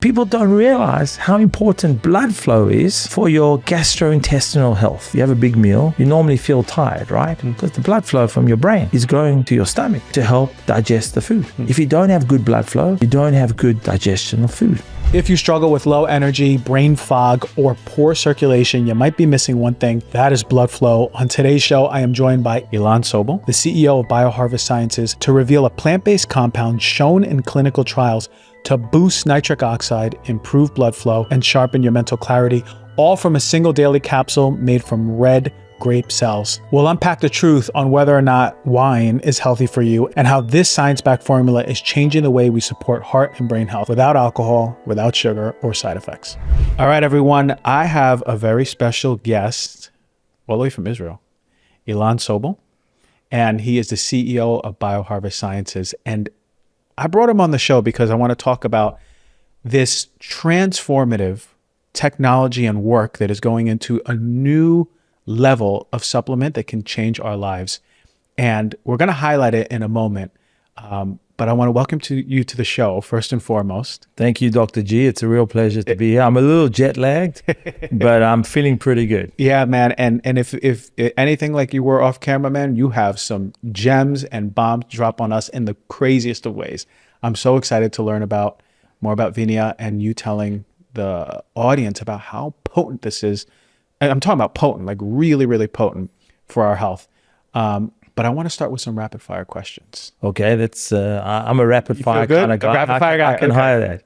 people don't realize how important blood flow is for your gastrointestinal health. You have a big meal, you normally feel tired, right? Because the blood flow from your brain is going to your stomach to help digest the food. If you don't have good blood flow, you don't have good digestion of food. If you struggle with low energy, brain fog, or poor circulation, you might be missing one thing. That is blood flow. On today's show, I am joined by Ilan Sobel, the CEO of BioHarvest Sciences, to reveal a plant-based compound shown in clinical trials to boost nitric oxide, improve blood flow, and sharpen your mental clarity, all from a single daily capsule made from red grape cells. We'll unpack the truth on whether or not wine is healthy for you and how this science-backed formula is changing the way we support heart and brain health without alcohol, without sugar, or side effects. All right, everyone, I have a very special guest all the way from Israel, Ilan Sobel, and he is the CEO of BioHarvest Sciences. And I brought him on the show because I want to talk about this transformative technology and work that is going into a new level of supplement that can change our lives. And we're going to highlight it in a moment. But I want to welcome you to the show, first and foremost. Thank you, Dr. G. It's a real pleasure to be here. I'm a little jet lagged, but I'm feeling pretty good. Yeah, man. And if anything like you were off camera, man, you have some gems and bombs drop on us in the craziest of ways. I'm so excited to learn more about Venia and you telling the audience about how potent this is. And I'm talking about potent, like really, really potent for our health. But I want to start with some rapid fire questions. Okay, that's I'm a rapid fire kind of guy. Rapid fire guy. I can hire that.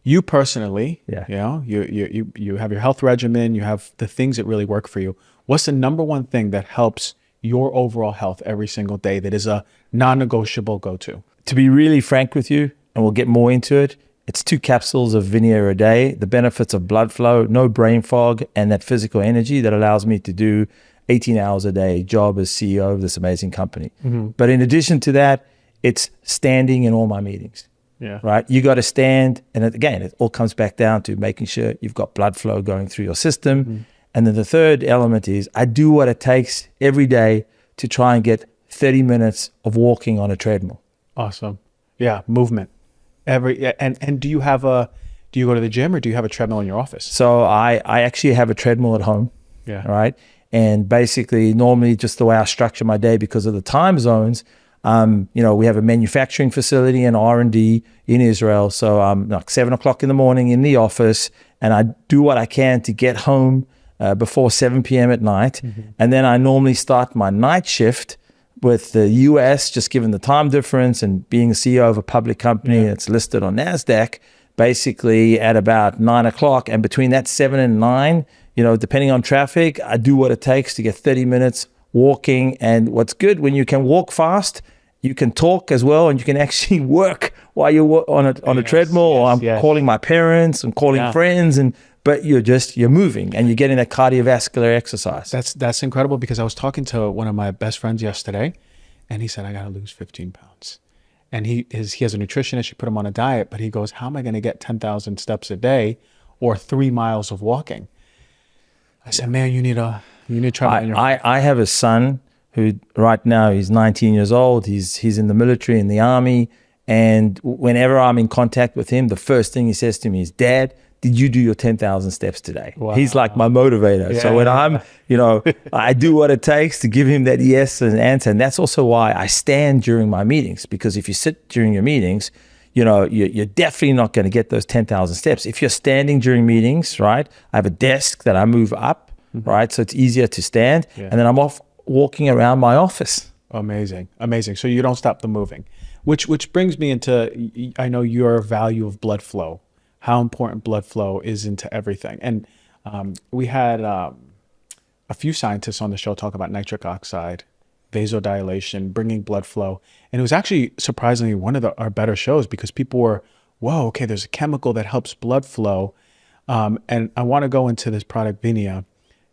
You personally, yeah. You know, you have your health regimen, you have the things that really work for you. What's the number one thing that helps your overall health every single day that is a non-negotiable go-to? To be really frank with you, and we'll get more into it, it's 2 capsules of Venia a day, the benefits of blood flow, no brain fog, and that physical energy that allows me to do 18 hours a day job as CEO of this amazing company. But in addition to that, it's standing in all my meetings. Yeah. Right? You got to stand. And again, it all comes back down to making sure you've got blood flow going through your system. And then the third element is I do what it takes every day to try and get 30 minutes of walking on a treadmill. Awesome. Yeah. Movement. And do you go to the gym or do you have a treadmill in your office? So I actually have a treadmill at home. Yeah. Right. And basically normally just the way I structure my day because of the time zones, we have a manufacturing facility and R&D in Israel. So I'm like 7 o'clock in the morning in the office and I do what I can to get home before 7 p.m. at night. And then I normally start my night shift with the US, just given the time difference and being the CEO of a public company that's listed on NASDAQ, basically at about 9 o'clock. And between that 7 and 9, depending on traffic, I do what it takes to get 30 minutes walking. And what's good, when you can walk fast, you can talk as well, and you can actually work while you're on a treadmill, or I'm calling my parents and calling friends, but you're moving and you're getting that cardiovascular exercise. That's incredible, because I was talking to one of my best friends yesterday and he said, I got to lose 15 pounds. And he has a nutritionist, she put him on a diet, but he goes, how am I going to get 10,000 steps a day or 3 miles of walking? I said, man, you need to try that. I have a son who right now he's 19 years old. He's in the military, in the army. And whenever I'm in contact with him, the first thing he says to me is, Dad, did you do your 10,000 steps today? Wow. He's like my motivator. Yeah. So when I'm, I do what it takes to give him that yes and answer. And that's also why I stand during my meetings, because if you sit during your meetings, you're definitely not going to get those 10,000 steps. If you're standing during meetings, right? I have a desk that I move up, right? So it's easier to stand. Yeah. And then I'm off walking around my office. Amazing. Amazing. So you don't stop the moving, which brings me into, I know your value of blood flow, how important blood flow is into everything. And we had a few scientists on the show talk about nitric oxide, vasodilation, bringing blood flow. And it was actually surprisingly one of our better shows, because people were, whoa, okay, there's a chemical that helps blood flow. And I want to go into this product, Venia,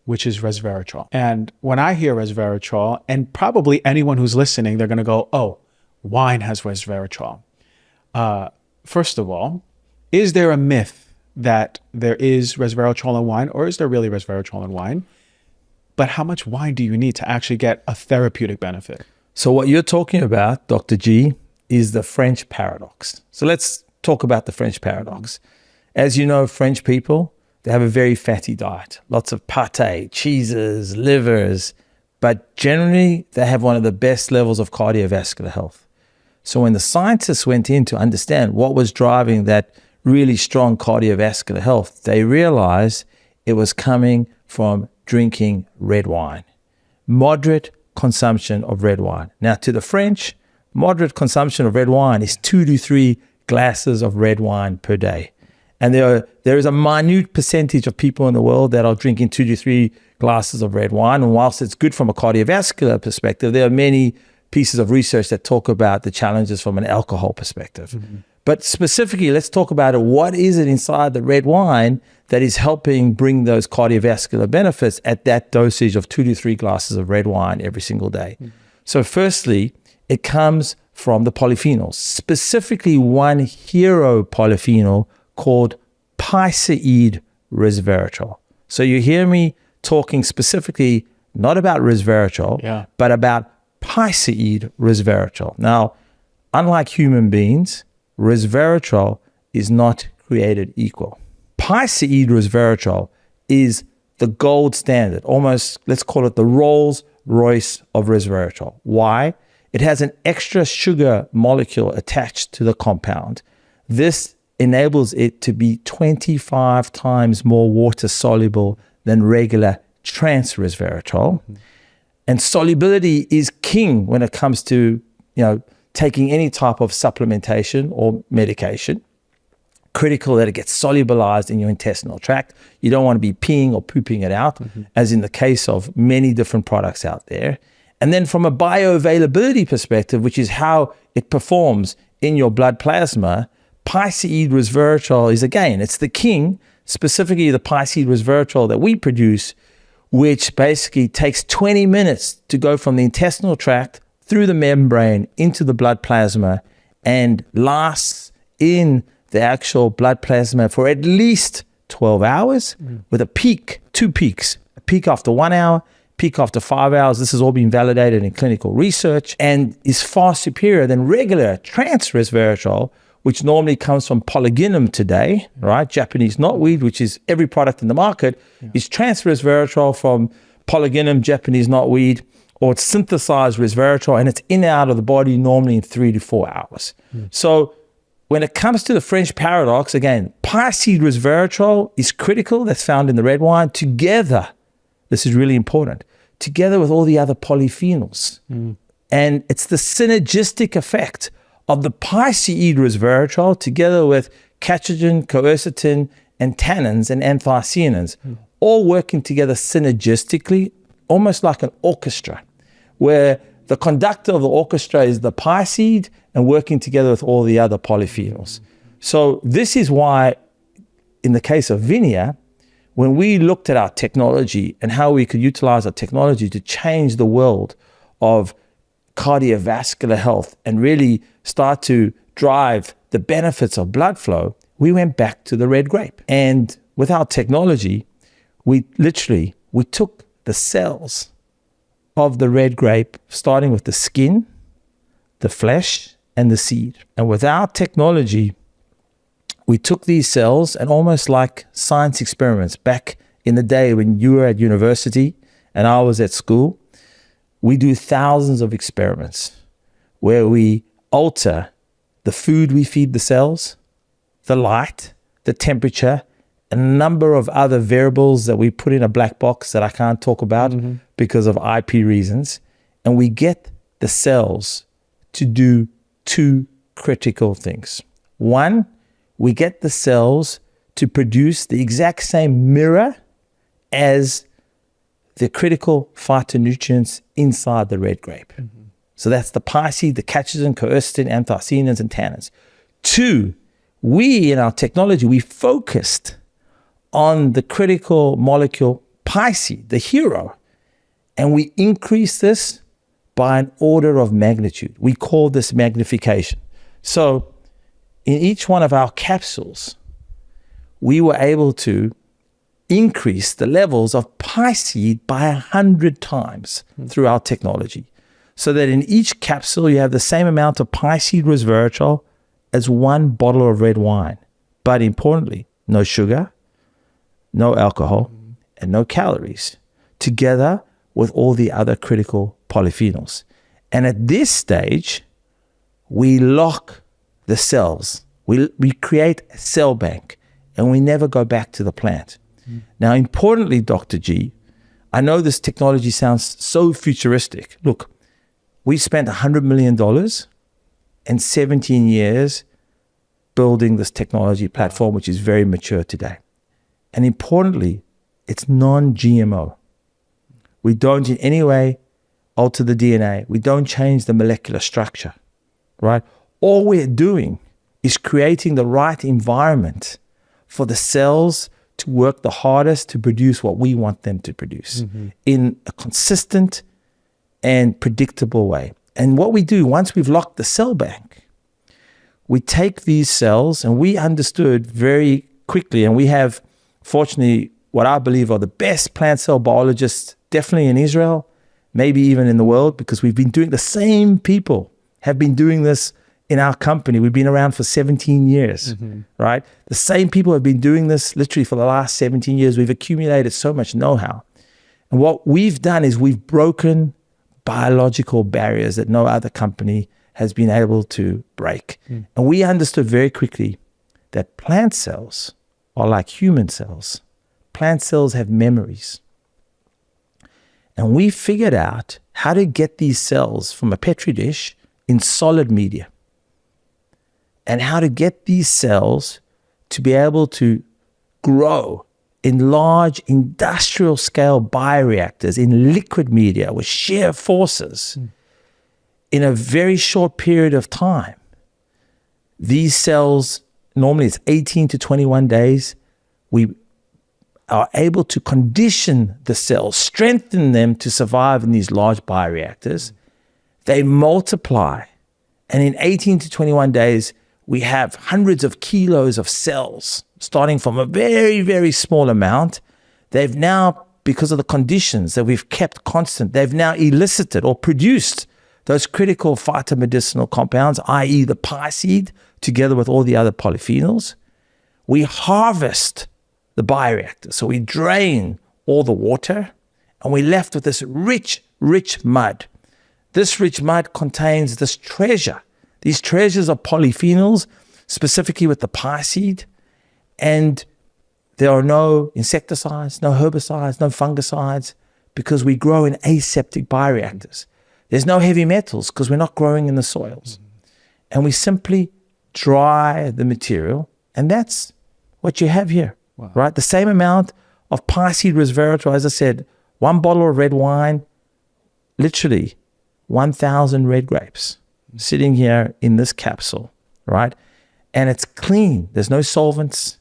which is resveratrol. And when I hear resveratrol, and probably anyone who's listening, they're going to go, oh, wine has resveratrol. First of all, is there a myth that there is resveratrol in wine, or is there really resveratrol in wine? But how much wine do you need to actually get a therapeutic benefit? So what you're talking about, Dr. G, is the French paradox. So let's talk about the French paradox. As you know, French people, they have a very fatty diet, lots of pate, cheeses, livers, but generally they have one of the best levels of cardiovascular health. So when the scientists went in to understand what was driving that really strong cardiovascular health, they realized it was coming from drinking red wine, moderate consumption of red wine. Now, to the French, moderate consumption of red wine is 2 to 3 glasses of red wine per day. And there is a minute percentage of people in the world that are drinking 2 to 3 glasses of red wine. And whilst it's good from a cardiovascular perspective, there are many pieces of research that talk about the challenges from an alcohol perspective. Mm-hmm. But specifically, let's talk about it. What is it inside the red wine that is helping bring those cardiovascular benefits at that dosage of 2 to 3 glasses of red wine every single day? Mm-hmm. So firstly, it comes from the polyphenols, specifically one hero polyphenol called pesticides resveratrol. So you hear me talking specifically not about resveratrol, but about pesticides resveratrol. Now, unlike human beings, resveratrol is not created equal. Pesticides resveratrol is the gold standard, almost, let's call it the Rolls Royce of resveratrol. Why? It has an extra sugar molecule attached to the compound. This enables it to be 25 times more water soluble than regular trans resveratrol. Mm-hmm. And solubility is king when it comes to, taking any type of supplementation or medication. Critical that it gets solubilized in your intestinal tract. You don't want to be peeing or pooping it out, as in the case of many different products out there. And then from a bioavailability perspective, which is how it performs in your blood plasma, pesticides resveratrol is, again, it's the king, specifically the pesticides resveratrol that we produce, which basically takes 20 minutes to go from the intestinal tract through the membrane into the blood plasma and lasts in the actual blood plasma for at least 12 hours with a peak, 2 peaks, a peak after 1 hour, peak after 5 hours. This has all been validated in clinical research and is far superior than regular trans resveratrol, which normally comes from polygonum today, right? Japanese knotweed, which is every product in the market, is trans resveratrol from polygonum Japanese knotweed, or it's synthesized resveratrol, and it's in and out of the body normally in 3 to 4 hours. So when it comes to the French paradox, again, pesticides resveratrol is critical. That's found in the red wine together. This is really important. Together with all the other polyphenols. And it's the synergistic effect of the pesticides resveratrol together with catechin, quercetin, and tannins and anthocyanins, all working together synergistically, almost like an orchestra, where the conductor of the orchestra is the pesticides and working together with all the other polyphenols. So this is why, in the case of Venia, when we looked at our technology and how we could utilize our technology to change the world of cardiovascular health and really start to drive the benefits of blood flow, we went back to the red grape. And with our technology, we took the cells of the red grape, starting with the skin, the flesh, and the seed. And with our technology, we took these cells and almost like science experiments back in the day when you were at university and I was at school, we do thousands of experiments where we alter the food we feed the cells, the light, the temperature, a number of other variables that we put in a black box that I can't talk about because of IP reasons. And we get the cells to do 2 critical things. One, we get the cells to produce the exact same mirror as the critical phytonutrients inside the red grape. So that's the pesticides, the catechin, quercetin, anthocyanins, and tannins. 2, we in our technology, we focused on the critical molecule pesticide, the hero, and we increase this by an order of magnitude. We call this magnification. So in each one of our capsules, we were able to increase the levels of pesticide by 100 times through our technology, so that in each capsule you have the same amount of pesticides resveratrol as 1 bottle of red wine. But importantly, no sugar, no alcohol, and no calories, together with all the other critical polyphenols. And at this stage, we lock the cells. We create a cell bank, and we never go back to the plant. Now, importantly, Dr. G, I know this technology sounds so futuristic. Look, we spent $100 million and 17 years building this technology platform, which is very mature today. And importantly, it's non-GMO. We don't in any way alter the DNA. We don't change the molecular structure, right? All we're doing is creating the right environment for the cells to work the hardest to produce what we want them to produce in a consistent and predictable way. And what we do, once we've locked the cell bank, we take these cells, and we understood very quickly, and we have, fortunately, what I believe are the best plant cell biologists, definitely in Israel, maybe even in the world, because we've been doing, the same people have been doing this in our company. We've been around for 17 years, right? The same people have been doing this literally for the last 17 years. We've accumulated so much know-how. And what we've done is we've broken biological barriers that no other company has been able to break. And we understood very quickly that plant cells are like human cells. Plant cells have memories. And we figured out how to get these cells from a petri dish in solid media, and how to get these cells to be able to grow in large industrial scale bioreactors in liquid media with shear forces in a very short period of time. These cells, normally it's 18 to 21 days, we are able to condition the cells, strengthen them to survive in these large bioreactors. They multiply, and in 18 to 21 days, we have hundreds of kilos of cells, starting from a very, very small amount. They've now, because of the conditions that we've kept constant, they've now elicited or produced those critical phytomedicinal compounds, i.e. the pie seed, together with all the other polyphenols. We harvest the bioreactor. So we drain all the water, and we're left with this rich, rich mud. This rich mud contains this treasure. These treasures of polyphenols, specifically with the pie seed, and there are no insecticides, no herbicides, no fungicides, because we grow in aseptic bioreactors. There's no heavy metals because we're not growing in the soils. And we simply dry the material, and that's what you have here, right? The same amount of pie seed resveratrol, as I said, 1 bottle of red wine, literally 1,000 red grapes sitting here in this capsule, right? And it's clean. There's no solvents.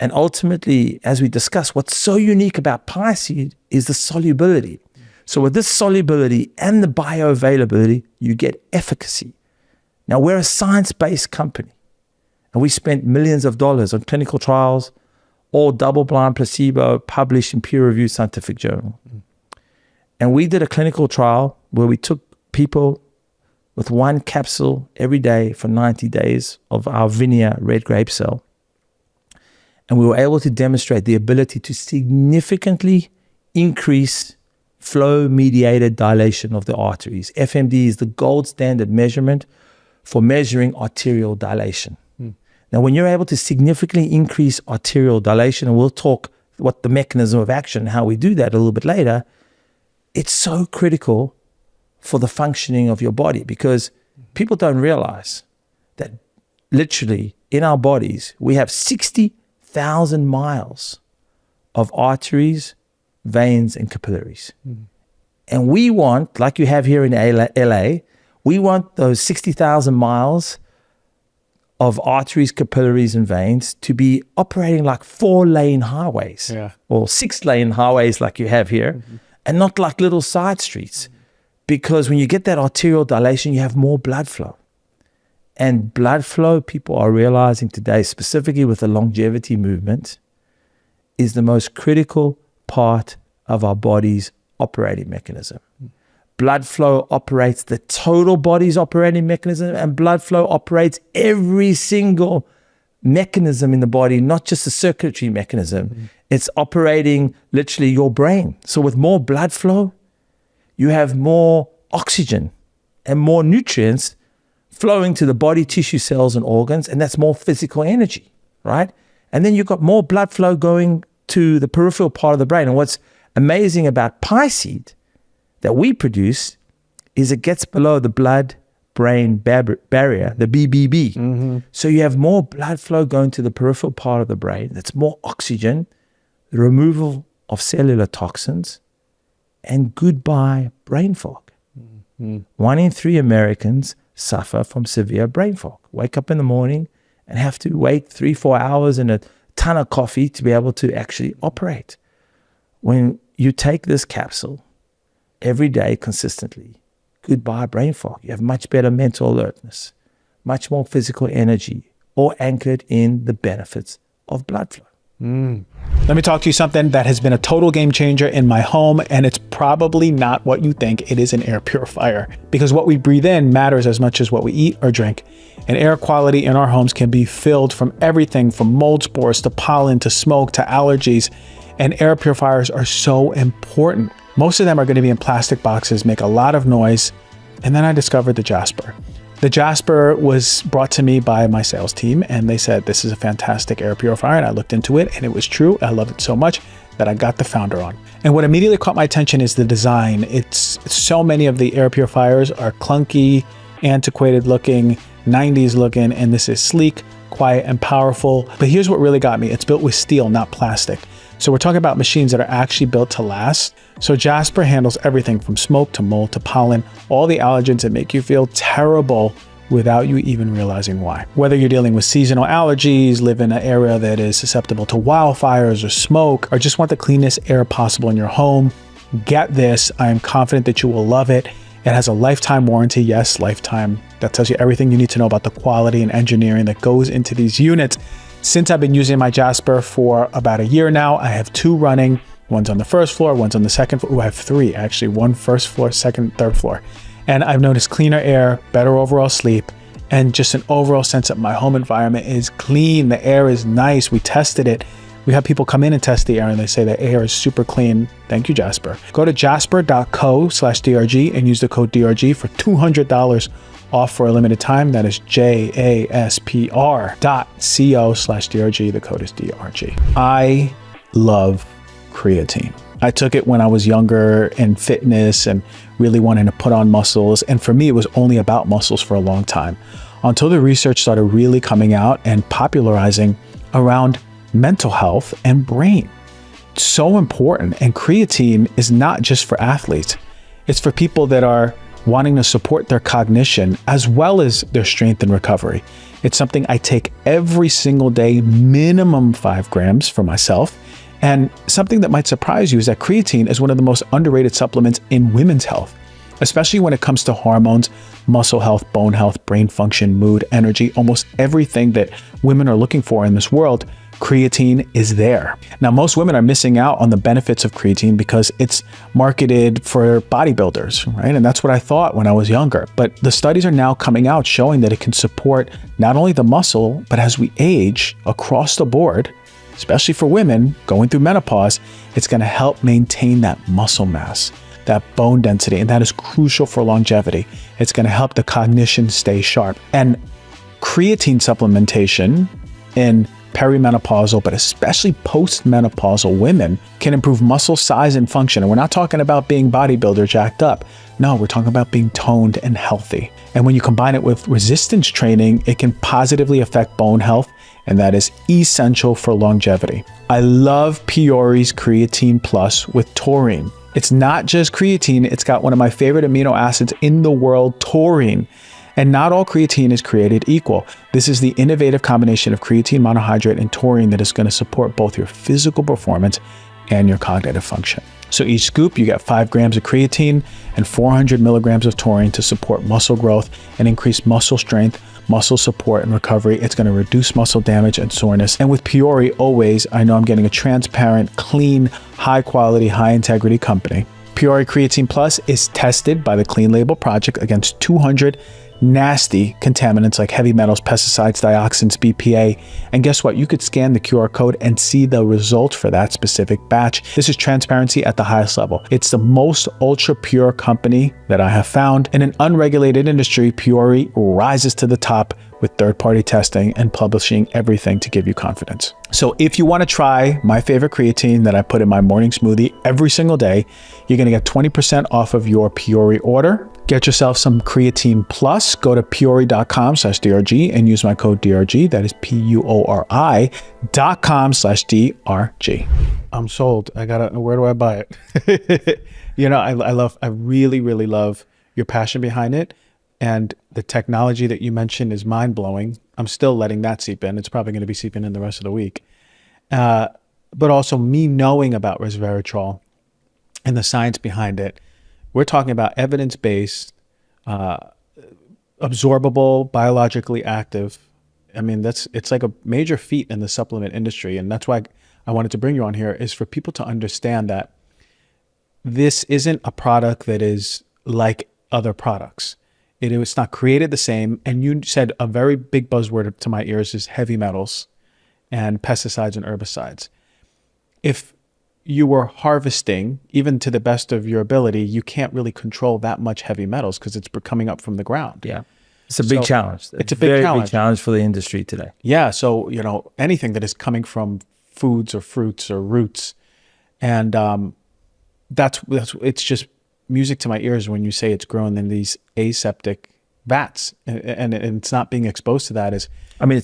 And ultimately, as we discussed, what's so unique about pie seed is the solubility. So with this solubility and the bioavailability, you get efficacy. Now, we're a science-based company, and we spent millions of dollars on clinical trials, all double-blind placebo, published in peer-reviewed scientific journal. And we did a clinical trial where we took people with 1 capsule every day for 90 days of our Venia red grape cell. And we were able to demonstrate the ability to significantly increase flow-mediated dilation of the arteries. FMD is the gold standard measurement for measuring arterial dilation. Now, when you're able to significantly increase arterial dilation, and we'll talk what the mechanism of action, how we do that a little bit later, it's so critical for the functioning of your body, because people don't realize that literally in our bodies, we have 60,000 miles of arteries, veins, and capillaries. And we want, like you have here in LA, we want those 60,000 miles of arteries, capillaries, and veins to be operating like 4-lane highways, or 6-lane highways like you have here, and not like little side streets. Because when you get that arterial dilation, you have more blood flow. And blood flow, people are realizing today, specifically with the longevity movement, is the most critical part of our body's operating mechanism. Blood flow operates the total body's operating mechanism, and blood flow operates every single mechanism in the body, not just a circulatory mechanism. It's operating literally your brain. So with more blood flow, you have more oxygen and more nutrients flowing to the body, tissue, cells, and organs, and that's more physical energy, right? And then you've got more blood flow going to the peripheral part of the brain. And what's amazing about pie seed that we produce is it gets below the blood-brain barrier, the BBB. So you have more blood flow going to the peripheral part of the brain. That's more oxygen, the removal of cellular toxins, and goodbye brain fog. 1 in 3 Americans suffer from severe brain fog. Wake up in the morning and have to wait 3-4 hours and a ton of coffee to be able to actually operate. When you take this capsule every day consistently, goodbye brain fog. You have much better mental alertness, much more physical energy, all anchored in the benefits of blood flow. Let me talk to you something that has been a total game changer in my home, and it's probably not what you think. It is an air purifier, because what we breathe in matters as much as what we eat or drink. And air quality in our homes can be filled from everything from mold spores to pollen to smoke to allergies. And air purifiers are so important. Most of them are going to be in plastic boxes, make a lot of noise. And then I discovered the Jasper. The Jasper was brought to me by my sales team, and they said, this is a fantastic air purifier. And I looked into it, and it was true. I love it so much that I got the founder on. And what immediately caught my attention is the design. It's so many of the air purifiers are clunky, antiquated looking, 90s looking, and this is sleek, quiet, and powerful. But here's what really got me. It's built with steel, not plastic. So we're talking about machines that are actually built to last. So Jasper handles everything from smoke to mold to pollen, all the allergens that make you feel terrible without you even realizing why. Whether you're dealing with seasonal allergies, live in an area that is susceptible to wildfires or smoke, or just want the cleanest air possible in your home, get this. I am confident that you will love it. It has a lifetime warranty. Yes, lifetime. That tells you everything you need to know about the quality and engineering that goes into these units. Since I've been using my Jasper for about a year now, I have 2 running. One's on the first floor, one's on the second floor. I have 3 actually, 1 first floor, second, third floor. And I've noticed cleaner air, better overall sleep, and just an overall sense that my home environment is clean. The air is nice. We tested it. We have people come in and test the air and they say the air is super clean. Thank you, Jasper. Go to jasper.co/DRG and use the code DRG for $200 off for a limited time. That is JASPR.co/DRG. The code is DRG. I love creatine. I took it when I was younger in fitness and really wanting to put on muscles. And for me, it was only about muscles for a long time until the research started really coming out and popularizing around mental health and brain. It's so important. And creatine is not just for athletes. It's for people that are wanting to support their cognition as well as their strength and recovery. It's something I take every single day, minimum 5 grams for myself. And something that might surprise you is that creatine is one of the most underrated supplements in women's health, especially when it comes to hormones, muscle health, bone health, brain function, mood, energy, almost everything that women are looking for in this world. Creatine is there. Now, most women are missing out on the benefits of creatine because it's marketed for bodybuilders, right? And that's what I thought when I was younger. But the studies are now coming out showing that it can support not only the muscle, but as we age across the board, especially for women going through menopause, it's going to help maintain that muscle mass, that bone density, and that is crucial for longevity. It's going to help the cognition stay sharp. And creatine supplementation in perimenopausal, but especially postmenopausal women can improve muscle size and function. And we're not talking about being bodybuilder jacked up. No, we're talking about being toned and healthy. And when you combine it with resistance training, it can positively affect bone health, and that is essential for longevity. I love Peori's Creatine Plus with taurine. It's not just creatine, it's got one of my favorite amino acids in the world, taurine. And not all creatine is created equal. This is the innovative combination of creatine monohydrate and taurine that is going to support both your physical performance and your cognitive function. So each scoop, you get 5 grams of creatine and 400 milligrams of taurine to support muscle growth and increase muscle strength, muscle support and recovery. It's going to reduce muscle damage and soreness. And with Peori, always, I know I'm getting a transparent, clean, high quality, high integrity company. Peori Creatine Plus is tested by the Clean Label Project against 200 nasty contaminants like heavy metals, pesticides, dioxins, BPA. And guess what? You could scan the QR code and see the results for that specific batch. This is transparency at the highest level. It's the most ultra pure company that I have found. In an unregulated industry, Purity rises to the top with third-party testing and publishing everything to give you confidence. So if you want to try my favorite creatine that I put in my morning smoothie every single day, you're going to get 20% off of your Purity order. Get yourself some creatine plus. Go to puri.com/DRG and use my code DRG. That is PUORI.com/DRG. I'm sold. Where do I buy it? I really, really love your passion behind it. And the technology that you mentioned is mind-blowing. I'm still letting that seep in. It's probably going to be seeping in the rest of the week. But also me knowing about resveratrol and the science behind it. We're talking about evidence-based, absorbable, biologically active. I mean, it's like a major feat in the supplement industry. And that's why I wanted to bring you on here, is for people to understand that this isn't a product that is like other products. It's not created the same. And you said a very big buzzword to my ears is heavy metals and pesticides and herbicides. If you were harvesting, even to the best of your ability, you can't really control that much heavy metals because it's coming up from the ground. Yeah. It's a big challenge. It's a big challenge. Big challenge for the industry today. Yeah. So, anything that is coming from foods or fruits or roots. And it's just music to my ears when you say it's grown in these aseptic vats, and it's not being exposed to that. It's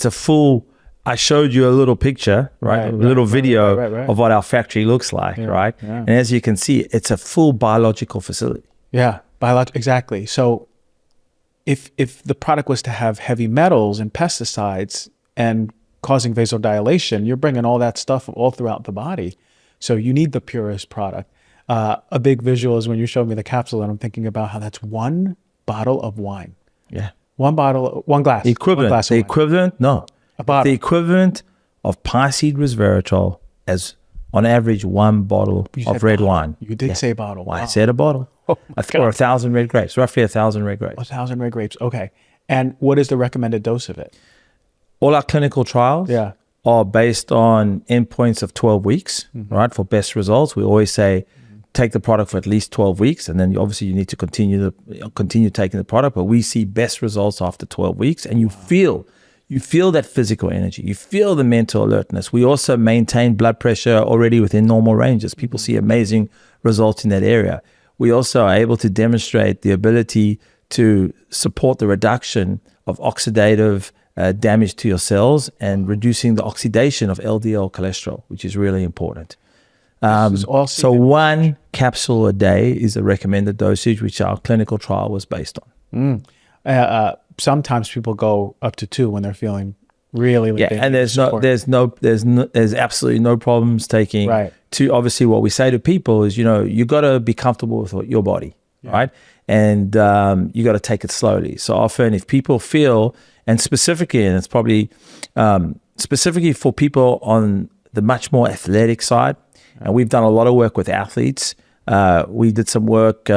a full, I showed you a little picture, right? A little video of what our factory looks like, right? Yeah. And as you can see, it's a full biological facility. Yeah, exactly. So if the product was to have heavy metals and pesticides and causing vasodilation, you're bringing all that stuff all throughout the body. So you need the purest product. A big visual is when you showed me the capsule, and I'm thinking about how that's one bottle of wine. Yeah. One glass. The equivalent of pie seed resveratrol as on average one bottle of red wine. You did say bottle. Wow. I said a bottle. Or 1,000 red grapes, roughly 1,000 red grapes. 1,000 red grapes. Okay. And what is the recommended dose of it? All our clinical trials are based on endpoints of 12 weeks, right? For best results, we always say, take the product for at least 12 weeks, and then you need to continue taking the product. But we see best results after 12 weeks, and you feel that physical energy, you feel the mental alertness. We also maintain blood pressure already within normal ranges. People see amazing results in that area. We also are able to demonstrate the ability to support the reduction of oxidative damage to your cells and reducing the oxidation of LDL cholesterol, which is really important. So one capsule a day is the recommended dosage, which our clinical trial was based on. Sometimes people go up to 2 when they're feeling really and there's absolutely no problems taking. Right. To obviously, what we say to people is, you got to be comfortable with your body, right? And you got to take it slowly. So often, if people feel, and specifically, and it's probably specifically for people on the much more athletic side. And we've done a lot of work with athletes. We did some work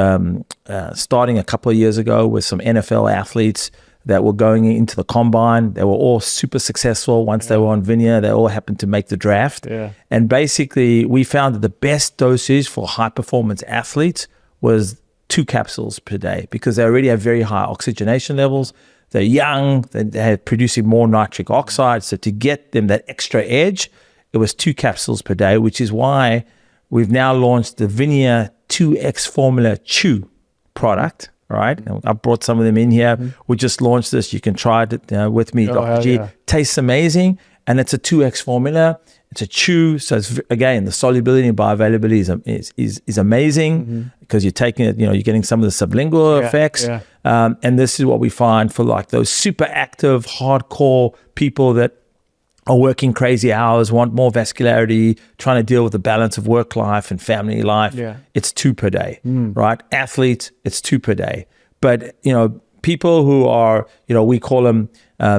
starting a couple of years ago with some NFL athletes that were going into the combine. They were all super successful. Once they were on Venia, they all happened to make the draft. Yeah. And basically, we found that the best dosage for high-performance athletes was 2 capsules per day because they already have very high oxygenation levels. They're young. They're producing more nitric oxide. So to get them that extra edge, it was 2 capsules per day, which is why we've now launched the Venia 2X Formula Chew product, right? And I brought some of them in here. We just launched this. You can try it with me, DrG. Tastes amazing. And it's a 2X formula. It's a chew. So it's, again, the solubility and bioavailability is amazing because you're taking it, you're getting some of the sublingual effects. Yeah. And this is what we find for like those super active, hardcore people that are working crazy hours, want more vascularity, trying to deal with the balance of work life and family life. Yeah. It's 2 per day, right? Athletes, it's 2 per day. But, people who are, we call them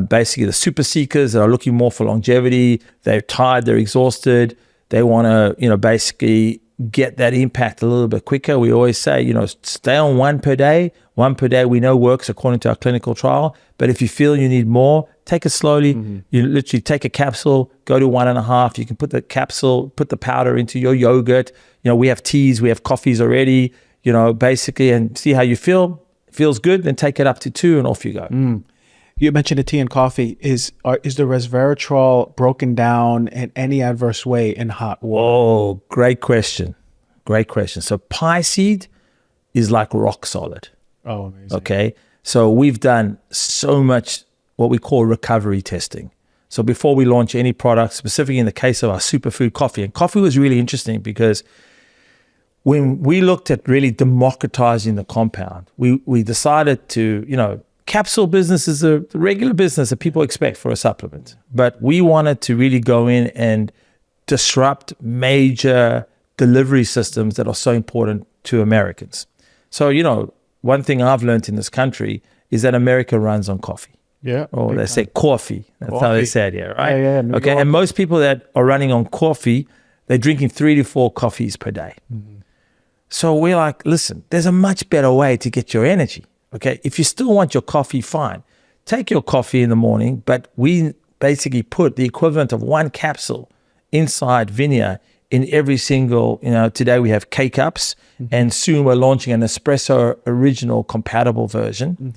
basically the super seekers that are looking more for longevity. They're tired, they're exhausted. They want to, basically get that impact a little bit quicker. We always say, stay on 1 per day. 1 per day we know works according to our clinical trial. But if you feel you need more, take it slowly. You literally take a capsule, go to 1.5. You can put the capsule, put the powder into your yogurt. We have teas, we have coffees already, basically, and see how you feel. Feels good, then take it up to 2 and off you go. You mentioned the tea and coffee. Is the resveratrol broken down in any adverse way in hot water? Oh, great question. Great question. So pie seed is like rock solid. Oh, amazing. Okay. So we've done so much what we call recovery testing. So before we launch any product, specifically in the case of our superfood coffee, and coffee was really interesting because when we looked at really democratizing the compound, we decided to, capsule business is a regular business that people expect for a supplement. But we wanted to really go in and disrupt major delivery systems that are so important to Americans. So, one thing I've learned in this country is that America runs on coffee. Yeah. Or they say coffee. That's how they say it here, right? Yeah. Okay. And most people that are running on coffee, they're drinking 3 to 4 coffees per day. So we're like, listen, there's a much better way to get your energy. Okay. If you still want your coffee, fine. Take your coffee in the morning, but we basically put the equivalent of 1 capsule inside Venia in every single, today we have K-Cups, and soon we're launching an espresso original compatible version.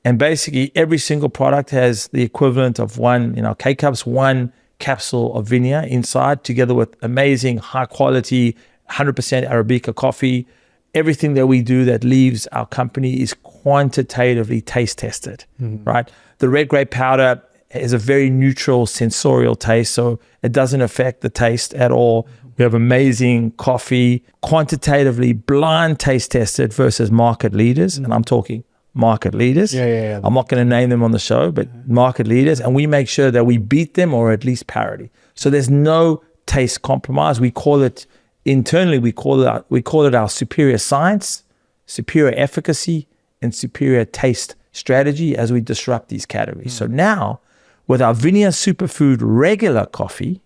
And basically every single product has the equivalent of 1, K-Cups, 1 capsule of Venia inside, together with amazing high quality 100% Arabica coffee. Everything that we do that leaves our company is quantitatively taste tested, right? The red grape powder has a very neutral sensorial taste, so it doesn't affect the taste at all. We have amazing coffee, quantitatively blind taste tested versus market leaders. And I'm talking market leaders. Yeah. I'm not going to name them on the show, but market leaders. And we make sure that we beat them or at least parity. So there's no taste compromise. We call it internally, we call it our superior science, superior efficacy, and superior taste strategy as we disrupt these categories. So now, with our Venia Superfood regular coffee,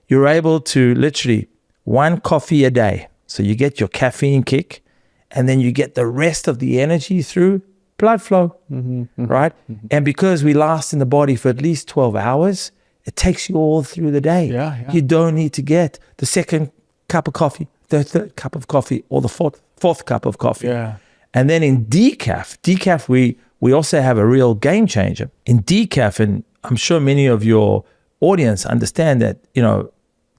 you're able to literally 1 coffee a day. So you get your caffeine kick, and then you get the rest of the energy through blood flow, right? And because we last in the body for at least 12 hours, it takes you all through the day. Yeah. You don't need to get the second cup of coffee, the third cup of coffee, or the fourth cup of coffee. Yeah. And then in decaf, we also have a real game changer. In decaf, and I'm sure many of your audience understand that,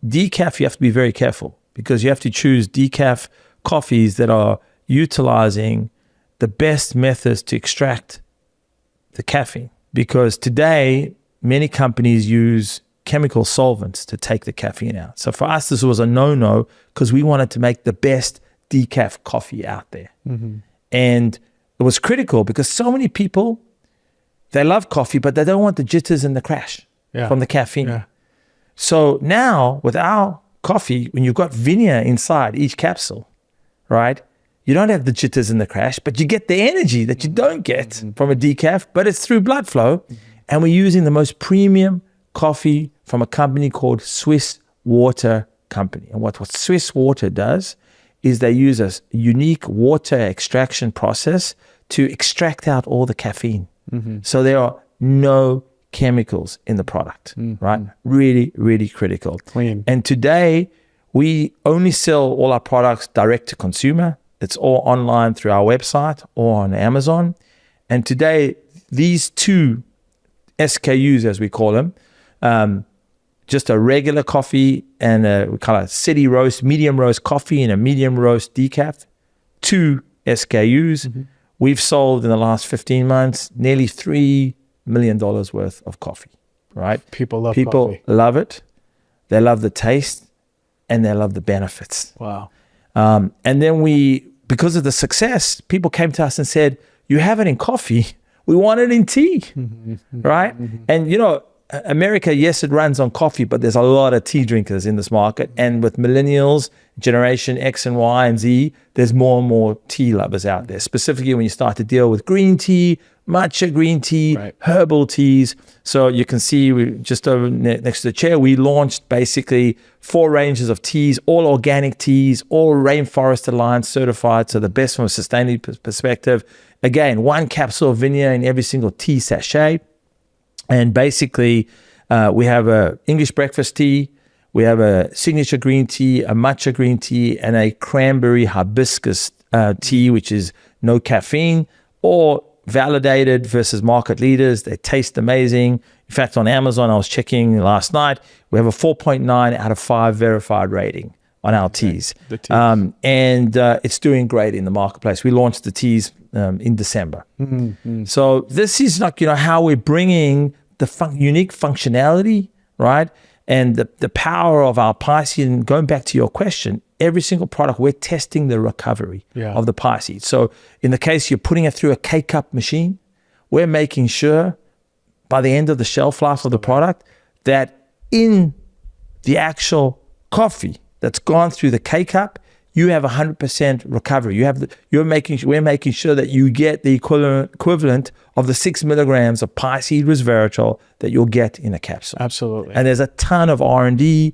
decaf, you have to be very careful because you have to choose decaf coffees that are utilizing the best methods to extract the caffeine. Because today, many companies use chemical solvents to take the caffeine out. So for us, this was a no-no because we wanted to make the best decaf coffee out there. And it was critical because so many people, they love coffee, but they don't want the jitters and the crash from the caffeine. Yeah. So now with our coffee, when you've got Venia inside each capsule, right, you don't have the jitters and the crash, but you get the energy that you don't get from a decaf, but it's through blood flow. And we're using the most premium coffee from a company called Swiss Water Company. And what Swiss Water does is they use a unique water extraction process to extract out all the caffeine. So there are no chemicals in the product, right? Really, really critical. Clean. And today, we only sell all our products direct to consumer. It's all online through our website or on Amazon. And today, these 2 SKUs, as we call them, just a regular coffee and we call it city roast, medium roast coffee and a medium roast decaf, 2 SKUs. We've sold in the last 15 months nearly $3 million worth of coffee, right? People love coffee. Love it. They love the taste and they love the benefits. Wow. And then because of the success, people came to us and said, you have it in coffee, we want it in tea, right? And America, yes, it runs on coffee, but there's a lot of tea drinkers in this market. And with millennials, generation X and Y and Z, there's more and more tea lovers out there, specifically when you start to deal with green tea, matcha green tea, Right. herbal teas. So you can see we just over next to the chair, we launched basically 4 ranges of teas, all organic teas, all Rainforest Alliance certified. So the best from a sustainability perspective. Again, 1 capsule of Venia in every single tea sachet. And basically, we have a English breakfast tea, we have a signature green tea, a matcha green tea, and a cranberry hibiscus tea, which is no caffeine, or validated versus market leaders. They taste amazing. In fact, on Amazon, I was checking last night, we have a 4.9 out of 5 verified rating on our teas. The teas. And it's doing great in the marketplace. We launched the teas in December. So this is like, how we're bringing the unique functionality, right? And the power of our pie seed. And going back to your question, every single product, we're testing the recovery of the pie seed. So in the case you're putting it through a K-cup machine, we're making sure by the end of the shelf life of the product that in the actual coffee that's gone through the K-cup, you have 100% recovery. We're making sure that you get the equivalent of the 6 milligrams of pie seed resveratrol that you'll get in a capsule. Absolutely. And there's a ton of R&D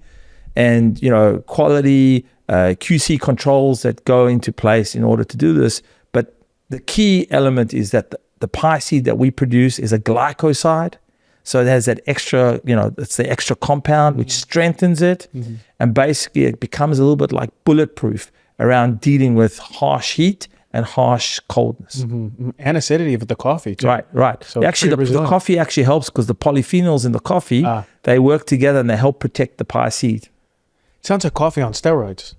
and quality QC controls that go into place in order to do this. But the key element is that the pie seed that we produce is a glycoside. So it has that extra, it's the extra compound which strengthens it. And basically it becomes a little bit like bulletproof around dealing with harsh heat and harsh coldness. And acidity of the coffee too. Right. So Actually, the coffee actually helps because the polyphenols in the coffee, they work together and they help protect the pie seed. Sounds like coffee on steroids.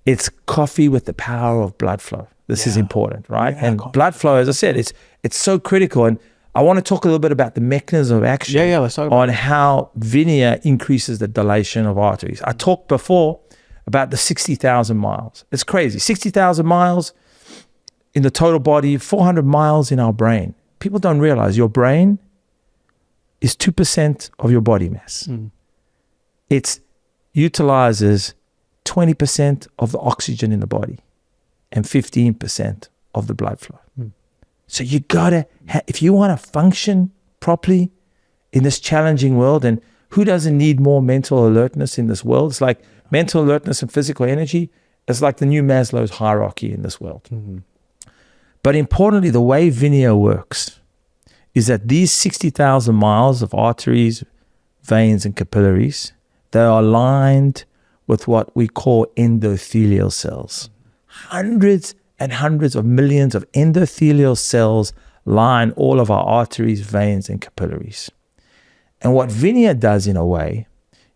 It's coffee with the power of blood flow. This is important, right? And blood flow, as I said, it's so critical. And I want to talk a little bit about the mechanism of action. Let's talk about on how Venia increases the dilation of arteries. I talked before about the 60,000 miles. It's crazy. 60,000 miles in the total body, 400 miles in our brain. People don't realize your brain is 2% of your body mass. It utilizes 20% of the oxygen in the body and 15% of the blood flow. So you gotta, if you want to function properly in this challenging world, and who doesn't need more mental alertness in this world? It's like mental alertness and physical energy. It's like the new Maslow's hierarchy in this world. But importantly, the way Venia works is that these 60,000 miles of arteries, veins, and capillaries, they are aligned with what we call endothelial cells. Hundreds and hundreds of millions of endothelial cells line all of our arteries, veins, and capillaries. And what Venia does in a way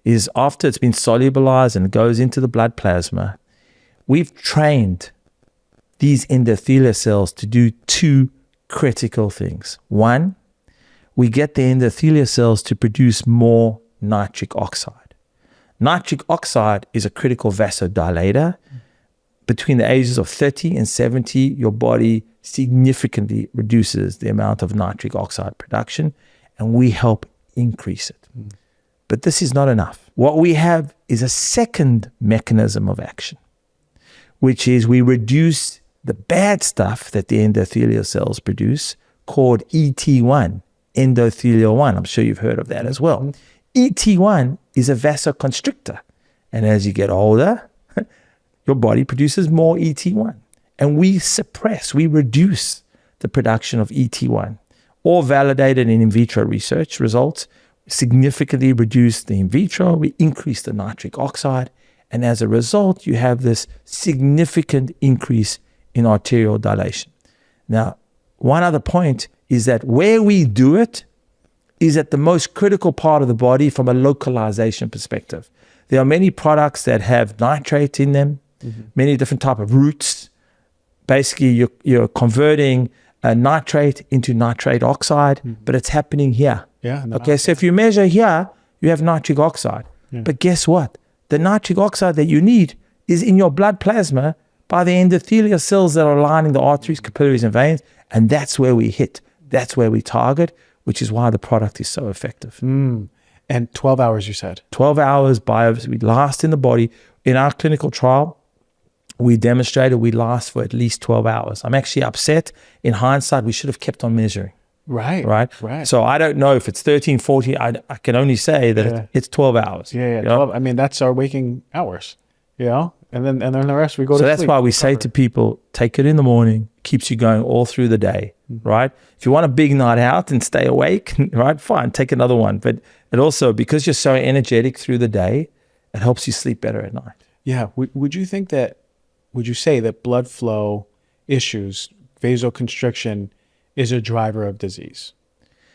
is after it's been solubilized and goes into the blood plasma, we've trained these endothelial cells to do 2 critical things. 1, we get the endothelial cells to produce more nitric oxide. Nitric oxide is a critical vasodilator. Between the ages of 30 and 70, your body significantly reduces the amount of nitric oxide production, and we help increase it. But this is not enough. What we have is a second mechanism of action, which is we reduce the bad stuff that the endothelial cells produce, called ET1, endothelial 1. I'm sure you've heard of that as well. ET1 is a vasoconstrictor. And as you get older, your body produces more ET1. And we reduce the production of ET1. All validated in vitro research results significantly reduce the in vitro, we increase the nitric oxide, and as a result, you have this significant increase in arterial dilation. Now, one other point is that where we do it is at the most critical part of the body from a localization perspective. There are many products that have nitrate in them, many different type of roots. Basically, you're converting nitrate into nitrate oxide, but it's happening here. Okay, so if you measure here, you have nitric oxide. But guess what? The nitric oxide that you need is in your blood plasma by the endothelial cells that are lining the arteries, capillaries, and veins. And that's where we hit. That's where we target, which is why the product is so effective. And 12 hours, you said? 12 hours we last in the body. In our clinical trial, we demonstrated we last for at least 12 hours. I'm actually upset. In hindsight, we should have kept on measuring. Right. Right. So I don't know if it's 13, 14. I can only say that it's 12 hours. Yeah. 12. I mean, that's our waking hours, and then the rest we go to sleep. So that's why we say to people, take it in the morning, keeps you going all through the day, right? If you want a big night out and stay awake, right, fine, take another one. But it also, because you're so energetic through the day, it helps you sleep better at night. Yeah. Would you say that blood flow issues, vasoconstriction, is a driver of disease,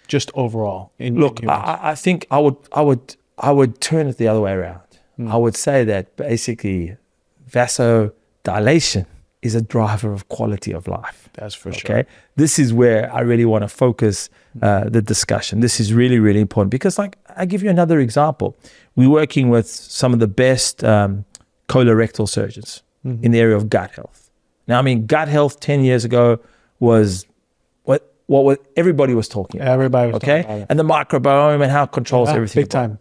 just overall? Look, I think I would turn it the other way around. I would say that basically vasodilation is a driver of quality of life. That's for sure. Okay, this is where I really want to focus the discussion. This is really, really important because, like, I give you another example. We're working with some of the best colorectal surgeons in the area of gut health. Now, I mean, gut health 10 years ago was what everybody was talking about. Everybody was talking about it. And the microbiome and how it controls everything. Big time.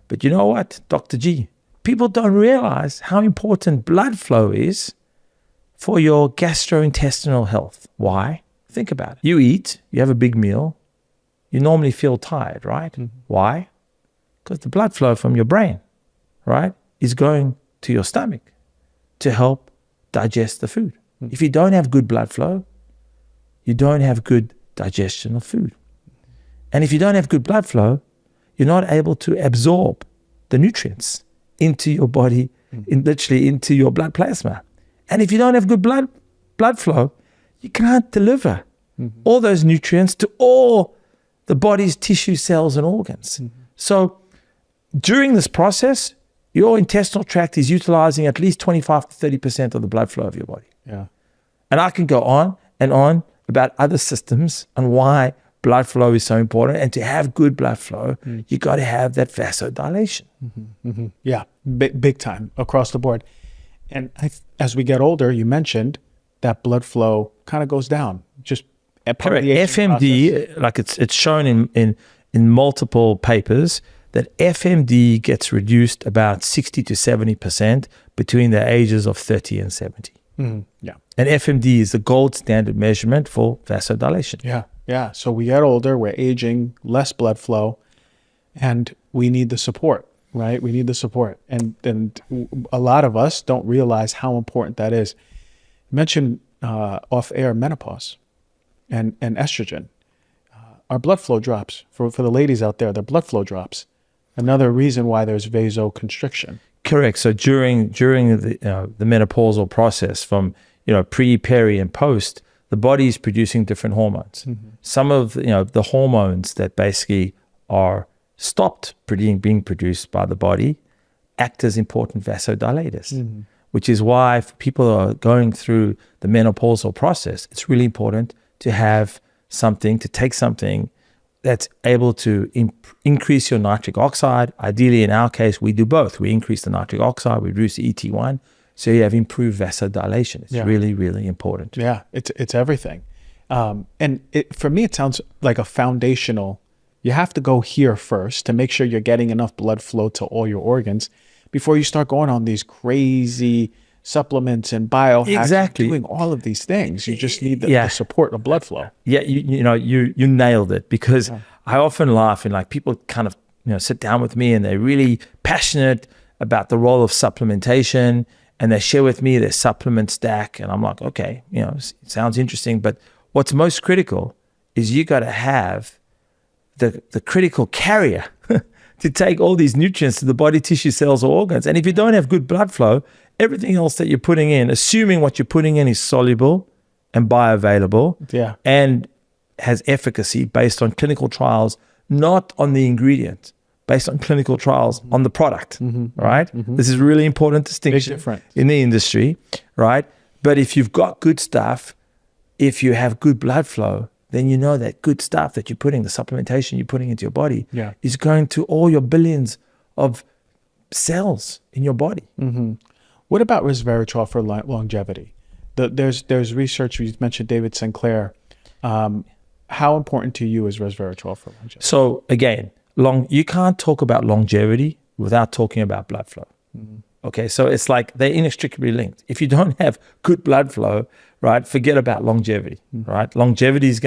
But you know what, DrG? People don't realize how important blood flow is for your gastrointestinal health. Why? Think about it. You eat, you have a big meal, you normally feel tired, right? Why? Because the blood flow from your brain, right, is going to your stomach to help digest the food. If you don't have good blood flow, you don't have good digestion of food. And if you don't have good blood flow, you're not able to absorb the nutrients into your body, literally into your blood plasma. And if you don't have good blood flow, you can't deliver all those nutrients to all the body's tissue, cells, and organs. So during this process, your intestinal tract is utilizing at least 25 to 30% of the blood flow of your body. Yeah. And I can go on and on about other systems and why blood flow is so important. And to have good blood flow, you got to have that vasodilation. Yeah, big time across the board. And as we get older, you mentioned that blood flow kind of goes down. Just correct. FMD, process. Like it's shown in multiple papers that FMD gets reduced about 60 to 70% between the ages of 30 and 70. Yeah. And FMD is the gold standard measurement for vasodilation. Yeah. So we get older, we're aging, less blood flow, and we need the support, right? We need the support. And a lot of us don't realize how important that is. You mentioned off-air menopause and estrogen. Our blood flow drops. For the ladies out there, their blood flow drops. Another reason why there's vasoconstriction. Correct. So during the menopausal process, from pre, peri, and post, the body is producing different hormones. Some of the hormones that basically are stopped being produced by the body act as important vasodilators, which is why if people are going through the menopausal process, it's really important to have to take something that's able to increase your nitric oxide. Ideally, in our case, we do both. We increase the nitric oxide, we reduce the ET1, so you have improved vasodilation. It's really, really important. Yeah, it's everything. And for me, it sounds like a foundational. You have to go here first to make sure you're getting enough blood flow to all your organs before you start going on these crazy supplements and biohacks. Exactly. Doing all of these things. You just need the support of blood flow. Yeah, you nailed it, because I often laugh, and like people kind of sit down with me and they're really passionate about the role of supplementation, and they share with me their supplement stack, and I'm like, okay, it sounds interesting, but what's most critical is you got to have the critical carrier to take all these nutrients to the body, tissue, cells, or organs. And if you don't have good blood flow, everything else that you're putting in, assuming what you're putting in is soluble and bioavailable and has efficacy based on clinical trials, not on the ingredient, based on clinical trials on the product, right? This is really important distinction in the industry, right? But if you've got good stuff, if you have good blood flow, then you know that good stuff that you're putting, the supplementation you're putting into your body is going to all your billions of cells in your body. What about resveratrol for longevity? There's research, you mentioned David Sinclair. How important to you is resveratrol for longevity? So again, you can't talk about longevity without talking about blood flow. Okay, so it's like they're inextricably linked. If you don't have good blood flow, right, forget about longevity, right? Longevity is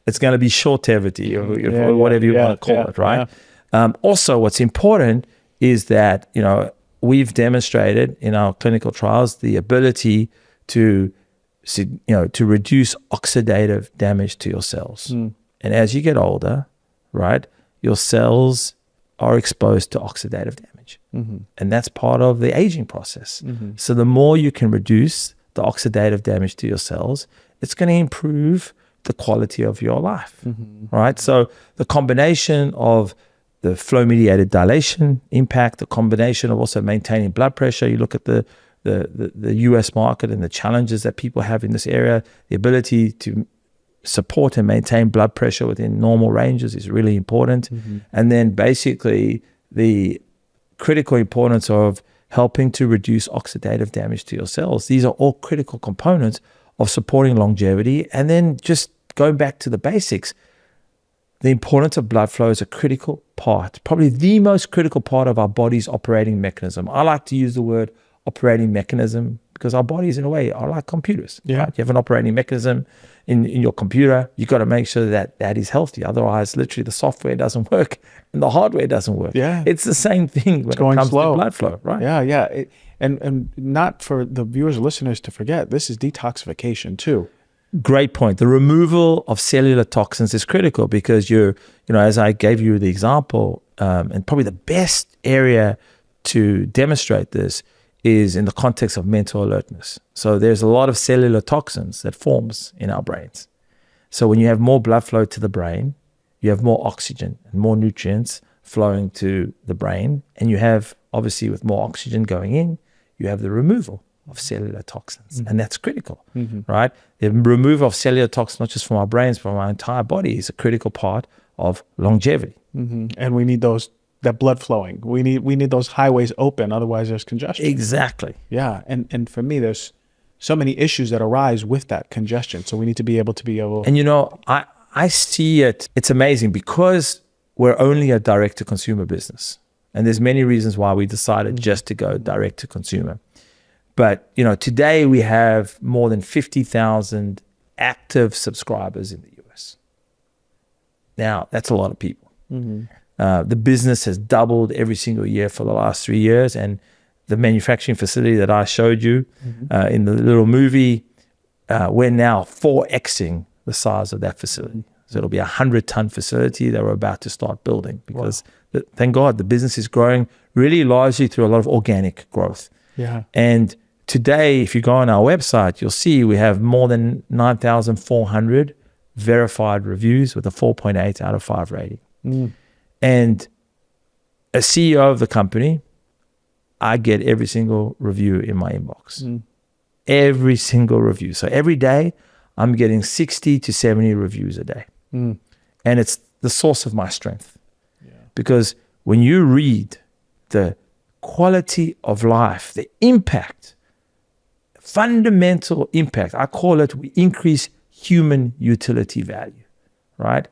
it's gonna be shortevity or whatever you want to call it, right? Yeah. Also, what's important is that, you know, we've demonstrated in our clinical trials the ability to, you know, to reduce oxidative damage to your cells. And as you get older, right, your cells are exposed to oxidative damage. And that's part of the aging process. So the more you can reduce the oxidative damage to your cells, it's going to improve the quality of your life, right? So the combination of the flow-mediated dilation impact, the combination of also maintaining blood pressure. You look at the US market and the challenges that people have in this area, the ability to support and maintain blood pressure within normal ranges is really important. And then basically the critical importance of helping to reduce oxidative damage to your cells. These are all critical components of supporting longevity. And then just going back to the basics, the importance of blood flow is a critical part, probably the most critical part of our body's operating mechanism. I like to use the word operating mechanism because our bodies, in a way, are like computers. Right? You have an operating mechanism in your computer. You've got to make sure that that is healthy. Otherwise, literally, the software doesn't work and the hardware doesn't work. It's the same thing when it comes to blood flow, right? And not for the viewers or listeners to forget, this is detoxification too. Great point. The removal of cellular toxins is critical because as I gave you the example, and probably the best area to demonstrate this is in the context of mental alertness. So there's a lot of cellular toxins that forms in our brains. So when you have more blood flow to the brain, you have more oxygen and more nutrients flowing to the brain. And you have, obviously, with more oxygen going in, you have the removal of cellular toxins. And that's critical, right? The removal of cellular toxins, not just from our brains, but from our entire body, is a critical part of longevity. And we need that blood flowing. We need those highways open, otherwise there's congestion. Exactly. Yeah, and for me, there's so many issues that arise with that congestion. So we need to be able. And I see it. It's amazing because we're only a direct-to-consumer business, and there's many reasons why we decided just to go direct-to-consumer. But today we have more than 50,000 active subscribers in the US. Now that's a lot of people. The business has doubled every single year for the last 3 years, and the manufacturing facility that I showed you in the little movie, we're now 4xing the size of that facility. So it'll be a 100-ton facility that we're about to start building because, thank God, the business is growing really largely through a lot of organic growth. And today, if you go on our website, you'll see we have more than 9,400 verified reviews with a 4.8 out of 5 rating. And as CEO of the company, I get every single review in my inbox. Every single review. So every day, I'm getting 60 to 70 reviews a day. And it's the source of my strength. Because when you read the quality of life, the impact, fundamental impact, I call it, we increase human utility value, right?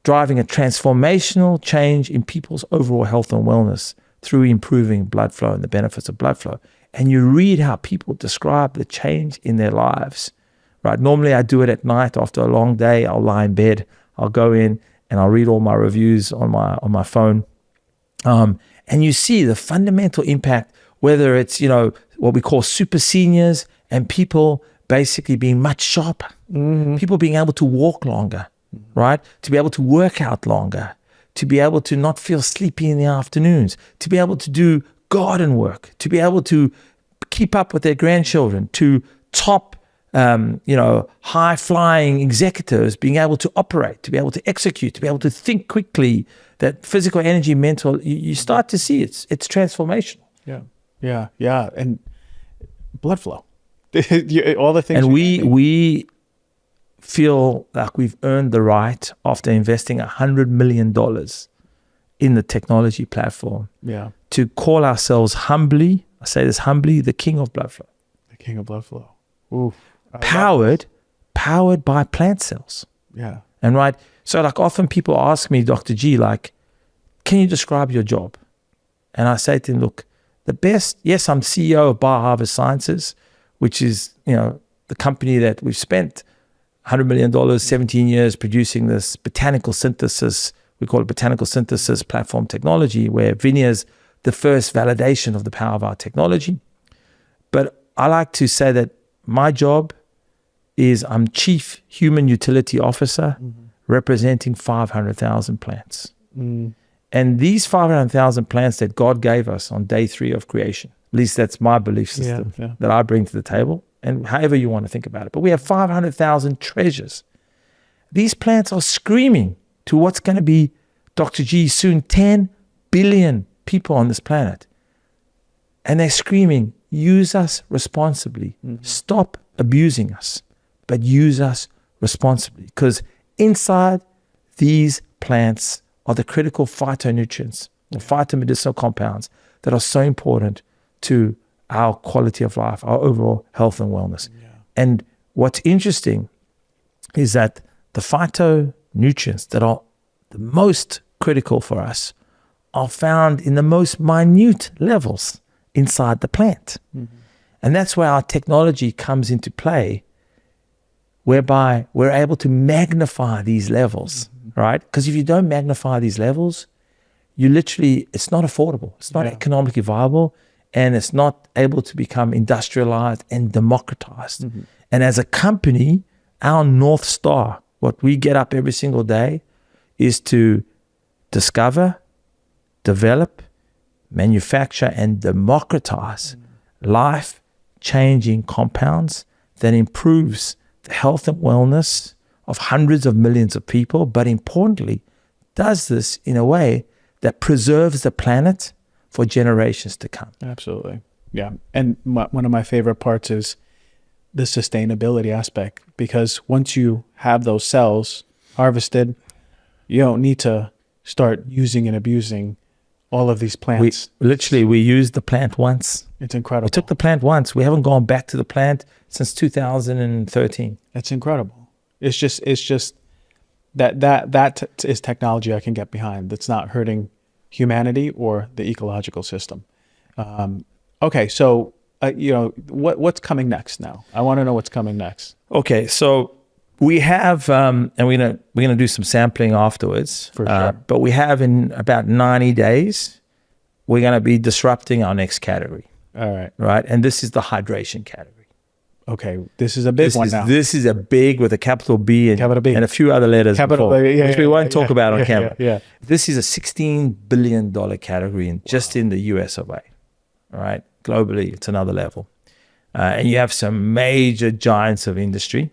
Driving a transformational change in people's overall health and wellness through improving blood flow and the benefits of blood flow. And you read how people describe the change in their lives, right? Normally I do it at night after a long day. I'll lie in bed, I'll go in and I'll read all my reviews on my phone. And you see the fundamental impact, whether it's, what we call super seniors and people basically being much sharper, people being able to walk longer, right? To be able to work out longer, to be able to not feel sleepy in the afternoons, to be able to do garden work, to be able to keep up with their grandchildren, to top, high flying executives being able to operate, to be able to execute, to be able to think quickly, that physical energy, mental, you start to see it's transformational. Yeah. And blood flow, all the things. And we feel like we've earned the right after investing $100 million in the technology platform to call ourselves humbly, I say this humbly, the king of blood flow. The king of blood flow. Ooh, powered by plant cells. And right, so like often people ask me, Dr. G, like, can you describe your job? And I say to them, look, the best. Yes, I'm CEO of BioHarvest Sciences, which is, the company that we've spent $100 million, 17 years producing this botanical synthesis. We call it botanical synthesis platform technology, where Venia is the first validation of the power of our technology. But I like to say that my job is I'm Chief Human Utility Officer representing 500,000 plants. And these 500,000 plants that God gave us on day 3 of creation, at least that's my belief system that I bring to the table, and however you want to think about it. But we have 500,000 treasures. These plants are screaming to what's going to be DrG soon, 10 billion people on this planet. And they're screaming, use us responsibly. Stop abusing us, but use us responsibly. Because inside these plants are the critical phytonutrients, the phytomedicinal compounds that are so important to our quality of life, our overall health and wellness. And what's interesting is that the phytonutrients that are the most critical for us are found in the most minute levels inside the plant. And that's where our technology comes into play, whereby we're able to magnify these levels, right? Because if you don't magnify these levels, it's not affordable. It's not economically viable, and it's not able to become industrialized and democratized. And as a company, our North Star, what we get up every single day, is to discover, develop, manufacture, and democratize life-changing compounds that improves the health and wellness of hundreds of millions of people, but importantly, does this in a way that preserves the planet for generations to come. Absolutely. Yeah. And one of my favorite parts is the sustainability aspect, because once you have those cells harvested, you don't need to start using and abusing all of these plants. We used the plant once. It's incredible. We took the plant once. We haven't gone back to the plant since 2013. It's incredible. It's just that is technology I can get behind. That's not hurting humanity or the ecological system. Okay, so what's coming next now? I want to know what's coming next. Okay, so we have, and we're gonna do some sampling afterwards. For sure. But we have in about 90 days, we're gonna be disrupting our next category. All right. Right, and this is the hydration category. Okay, this is a big one now. This is a big with a capital B and a few other letters before, which we won't talk about on camera. This is a $16 billion category just in the US of A. All right, globally, it's another level. And you have some major giants of industry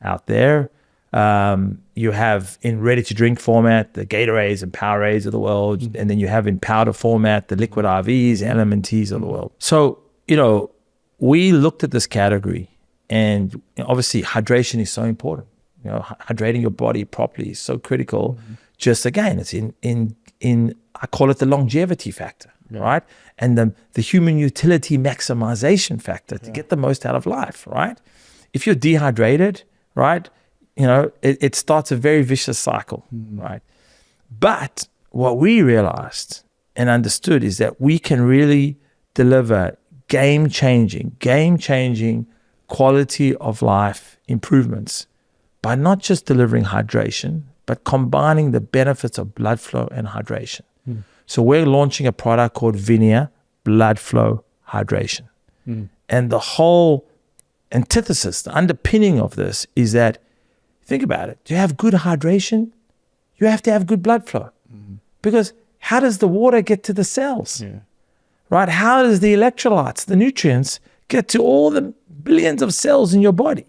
out there. You have in ready-to-drink format, the Gatorades and Powerades of the world. And then you have in powder format, the liquid IVs, LMNTs of the world. So, we looked at this category, and obviously hydration is so important. Hydrating your body properly is so critical. Just again, it's in I call it the longevity factor, right? And the human utility maximization factor to get the most out of life, right? If you're dehydrated, right, it starts a very vicious cycle, right? But what we realized and understood is that we can really deliver game-changing quality of life improvements by not just delivering hydration, but combining the benefits of blood flow and hydration. So we're launching a product called Venia Bloodflow Hydration. And the whole antithesis, the underpinning of this is that, think about it, to have good hydration, you have to have good blood flow. Because how does the water get to the cells? Right? How does the electrolytes, the nutrients, get to all the billions of cells in your body?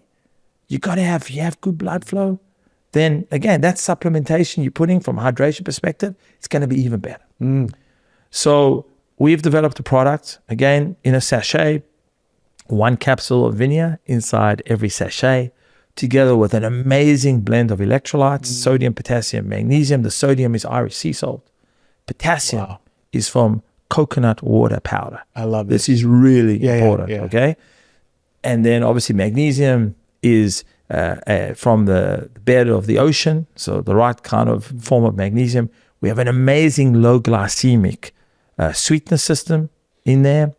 You have good blood flow, then again, that supplementation you're putting from a hydration perspective, it's going to be even better. So we've developed a product, again, in a sachet, 1 capsule of Venia inside every sachet, together with an amazing blend of electrolytes, sodium, potassium, magnesium. The sodium is Irish sea salt. Potassium is from coconut water powder. I love this. This is really important, okay? And then obviously magnesium is from the bed of the ocean, so the right kind of form of magnesium. We have an amazing low glycemic sweetness system, in there.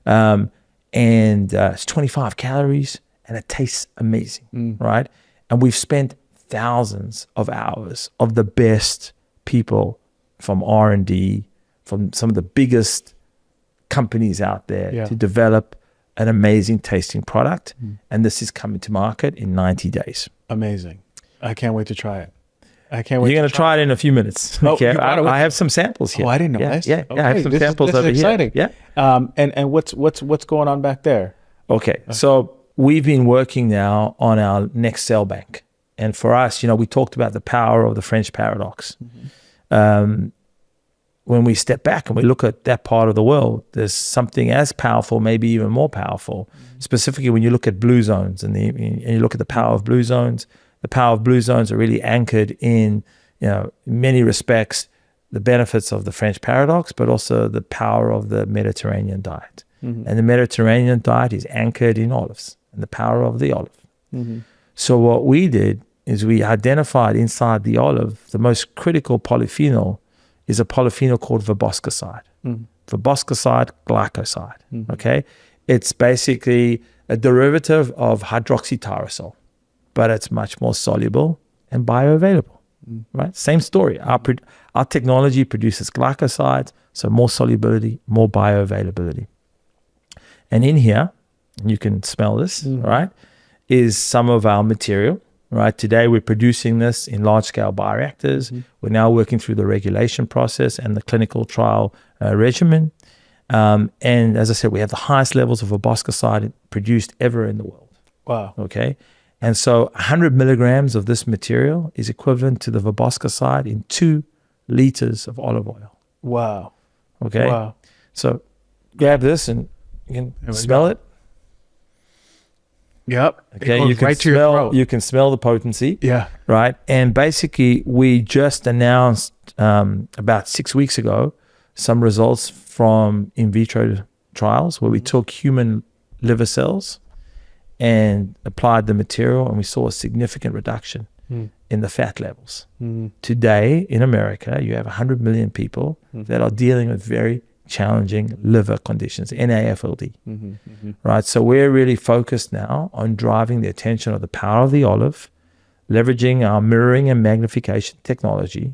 And it's 25 calories and it tastes amazing, right? And we've spent thousands of hours of the best people from R&D, from some of the biggest companies out there to develop an amazing tasting product. And this is coming to market in 90 days. Amazing. I can't wait to try it. I can't wait. You're going to try it in a few minutes. Oh, okay. I have some samples here. Oh, I didn't know this. Yeah, okay. I have some samples this over is exciting. here. Yeah. And what's going on back there? Okay. So we've been working now on our next cell bank. And for us, we talked about the power of the French paradox. When we step back and we look at that part of the world, there's something as powerful, maybe even more powerful. Specifically, when you look at blue zones and you look at the power of blue zones, the power of blue zones are really anchored in, in many respects, the benefits of the French paradox, but also the power of the Mediterranean diet. And the Mediterranean diet is anchored in olives and the power of the olive. So what we did is we identified inside the olive, the most critical polyphenol is a polyphenol called verboscoside. Verboscoside glycoside, okay? It's basically a derivative of hydroxytyrosol, but it's much more soluble and bioavailable, right? Same story. Our technology produces glycosides, so more solubility, more bioavailability. And in here, and you can smell this, right, is some of our material, right? Today, we're producing this in large-scale bioreactors. We're now working through the regulation process and the clinical trial regimen. And as I said, we have the highest levels of verboscoside produced ever in the world. Wow. Okay. And so 100 milligrams of this material is equivalent to the verboscoside in 2 liters of olive oil. Wow. Okay. Wow. So grab this and you can smell it. Yep. Okay. You can to your throat. You can smell the potency. Yeah. Right. And basically, we just announced about 6 weeks ago some results from in vitro trials where we took human liver cells and applied the material, and we saw a significant reduction in the fat levels. Today in America, you have 100 million people that are dealing with very challenging liver conditions, NAFLD. Right? So we're really focused now on driving the attention of the power of the olive, leveraging our mirroring and magnification technology,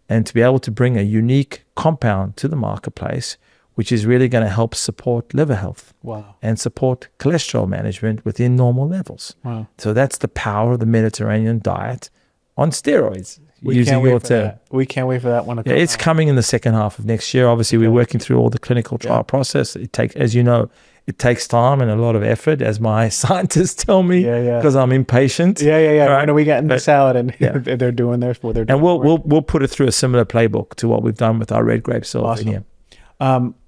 and to be able to bring a unique compound to the marketplace, which is really going to help support liver health and support cholesterol management within normal levels. So that's the power of the Mediterranean diet on steroids. We can't wait for that. We can't wait for that one to come. It's coming in the second half of next year. Obviously, we're working through all the clinical trial process. It takes, as you know, it takes time and a lot of effort, as my scientists tell me, because I'm impatient. Right? When are we getting the salad and they're doing their what they're doing? And we'll put it through a similar playbook to what we've done with our red grape cell. Awesome.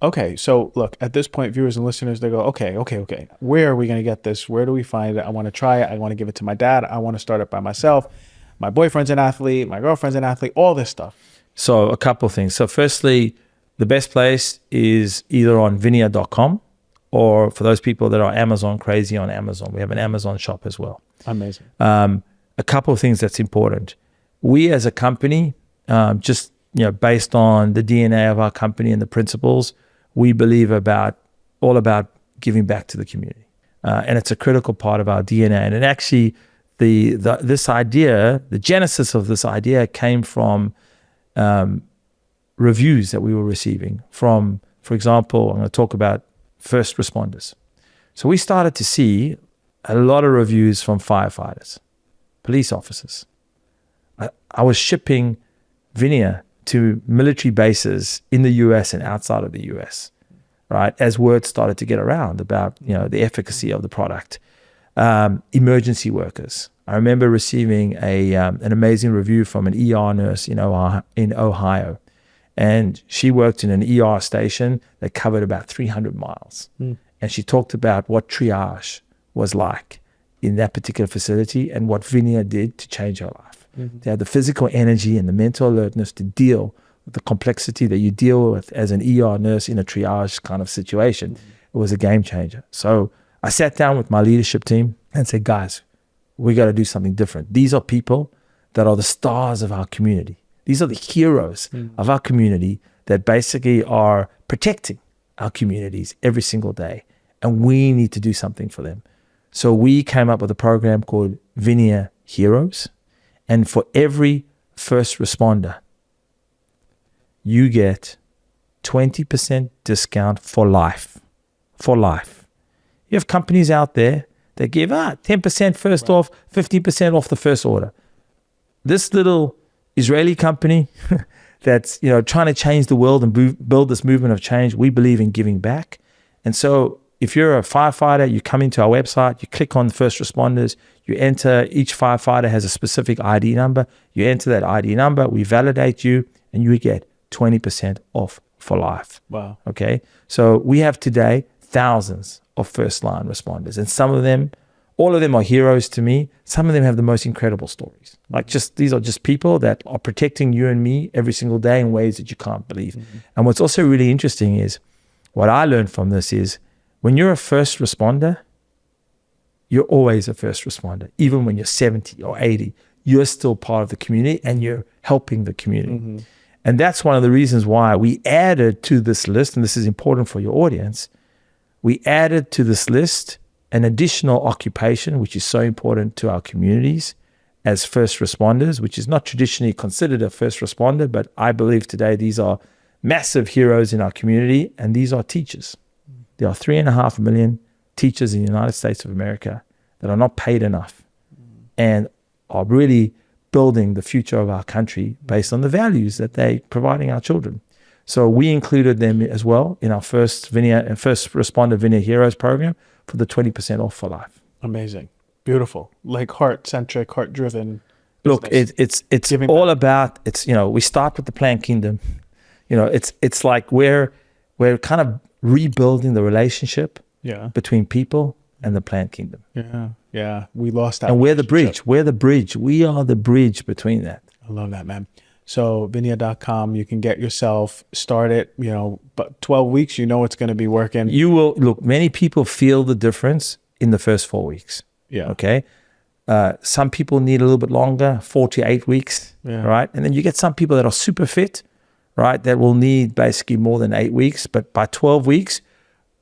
Okay, so look, at this point, viewers and listeners, they go, okay. Where are we going to get this? Where do we find it? I want to try it. I want to give it to my dad. I want to start it by myself. My boyfriend's an athlete. My girlfriend's an athlete. All this stuff. So a couple of things. So firstly, the best place is either on Venia.com or for those people that are Amazon crazy on Amazon. We have an Amazon shop as well. Amazing. A couple of things that's important. We as a company, just based on the DNA of our company and the principles, we believe all about giving back to the community, and it's a critical part of our DNA. And it actually, this idea, the genesis of this idea, came from reviews that we were receiving from, for example, I'm going to talk about first responders. So we started to see a lot of reviews from firefighters, police officers. I was shipping Venia to military bases in the US and outside of the US, right? As word started to get around about, the efficacy of the product. Emergency workers. I remember receiving an amazing review from an ER nurse in Ohio. And she worked in an ER station that covered about 300 miles. And she talked about what triage was like in that particular facility and what Venia did to change her life. They had the physical energy and the mental alertness to deal with the complexity that you deal with as an ER nurse in a triage kind of situation. It was a game changer. So I sat down with my leadership team and said, guys, we got to do something different. These are people that are the stars of our community. These are the heroes of our community that basically are protecting our communities every single day, and we need to do something for them. So we came up with a program called Venia Heroes, and for every first responder, you get 20% discount for life. For life. You have companies out there that give 10% first off, 50% off the first order. This little Israeli company that's trying to change the world and build this movement of change, we believe in giving back. And so if you're a firefighter, you come into our website, you click on first responders, you enter, each firefighter has a specific ID number, you enter that ID number, we validate you, and you get 20% off for life. Wow. Okay. So we have today thousands of first line responders, and some of them, all of them are heroes to me. Some of them have the most incredible stories. Like these are just people that are protecting you and me every single day in ways that you can't believe. Mm-hmm. And what's also really interesting is, what I learned from this is, when you're a first responder, you're always a first responder. Even when you're 70 or 80, you're still part of the community and you're helping the community. Mm-hmm. And that's one of the reasons why we added to this list, and this is important for your audience, we added to this list an additional occupation, which is so important to our communities as first responders, which is not traditionally considered a first responder, but I believe today these are massive heroes in our community, and these are teachers. There are 3.5 million teachers in the United States of America that are not paid enough and are really building the future of our country based on the values that they're providing our children. So we included them as well in our first responder Venia Heroes program for the 20% off for life. Amazing. Beautiful. Like heart-centric, heart-driven. Look, it's all about, we start with the plant kingdom. It's like we're kind of rebuilding the relationship between people and the plant kingdom. Yeah. We lost that. And we're the bridge. We are the bridge between that. I love that, man. So Venia.com, you can get yourself started, but 12 weeks, it's going to be working. You will, look, many people feel the difference in the first 4 weeks. Yeah. Okay. Some people need a little bit longer, 4 to 8 weeks. Yeah. Right. And then you get some people that are super fit, right, that will need basically more than 8 weeks. But by 12 weeks,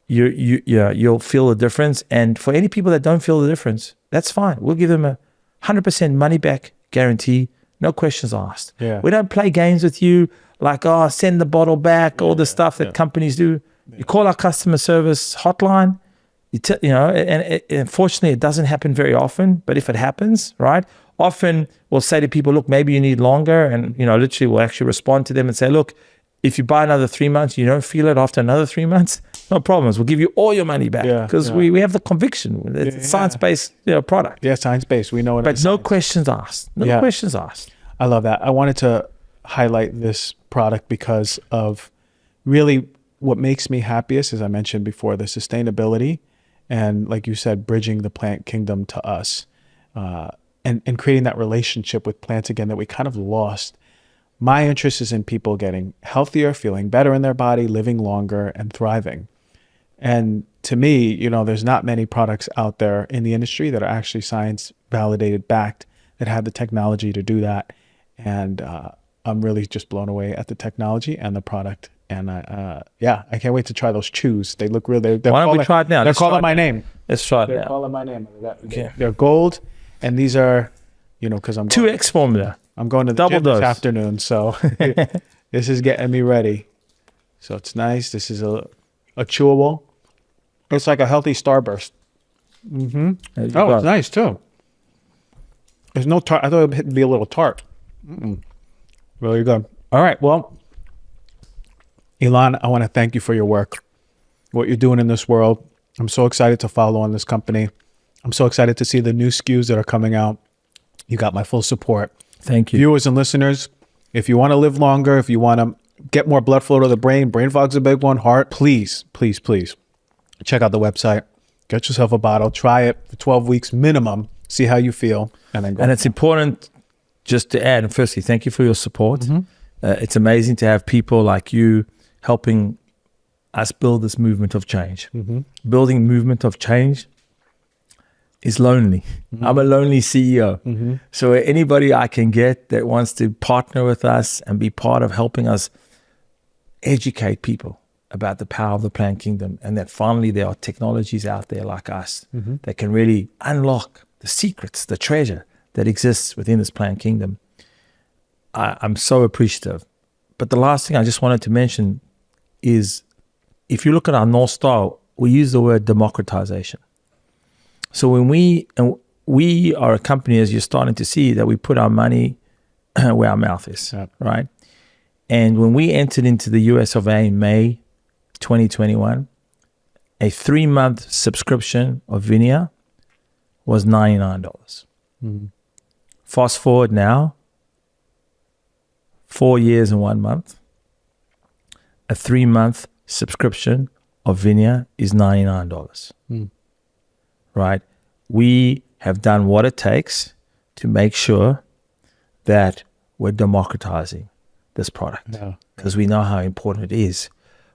you'll feel the difference. And for any people that don't feel the difference, that's fine. We'll give them a 100% money back guarantee. No questions asked. Yeah. We don't play games with you like, send the bottle back, all the stuff that companies do. Yeah. You call our customer service hotline, and unfortunately it doesn't happen very often, but if it happens, right, often we'll say to people, look, maybe you need longer, and literally we'll actually respond to them and say, look, if you buy another 3 months, you don't feel it after another 3 months, no problems. We'll give you all your money back because we have the conviction. It's a science-based product. Yeah, science-based. We know it. But no questions asked. No questions asked. I love that. I wanted to highlight this product because of really what makes me happiest, as I mentioned before, the sustainability and, like you said, bridging the plant kingdom to us and creating that relationship with plants again that we kind of lost. My interest is in people getting healthier, feeling better in their body, living longer, and thriving. And to me, there's not many products out there in the industry that are actually science validated, backed, that have the technology to do that. And I'm really just blown away at the technology and the product. And I can't wait to try those chews. They look real. Why don't we try it now? They're calling my name. Let's try it now. They're calling my name. Okay. They're gold, and these are, because I'm 2X formula. I'm going to the gym this afternoon, so this is getting me ready. So it's nice. This is a chewable. It's like a healthy Starburst. Mm-hmm. Oh, it's nice too. There's no tart. I thought it'd be a little tart. Really good. All right. Well, Ilan, I want to thank you for your work, what you're doing in this world. I'm so excited to follow on this company. I'm so excited to see the new SKUs that are coming out. You got my full support. Thank you. Viewers and listeners, if you want to live longer, if you want to get more blood flow to the brain fog's a big one, heart, please check out the website. Get yourself a bottle. Try it for 12 weeks minimum. See how you feel. And then go. And it's important just to add, and firstly, thank you for your support. Mm-hmm. It's amazing to have people like you helping us build this movement of change. Mm-hmm. Building movement of change is lonely. Mm-hmm. I'm a lonely CEO. Mm-hmm. So anybody I can get that wants to partner with us and be part of helping us educate people about the power of the plant kingdom, and that finally there are technologies out there like us that can really unlock the secrets, the treasure that exists within this plant kingdom. I'm so appreciative. But the last thing I just wanted to mention is, if you look at our North Star, we use the word democratization. So when we are a company, as you're starting to see, that we put our money where our mouth is, right? And when we entered into the US of A in May 2021, a 3-month subscription of Venia was $99. Fast forward now, 4 years and 1 month, a 3-month subscription of Venia is $99, right? We have done what it takes to make sure that we're democratizing this product, because we know how important it is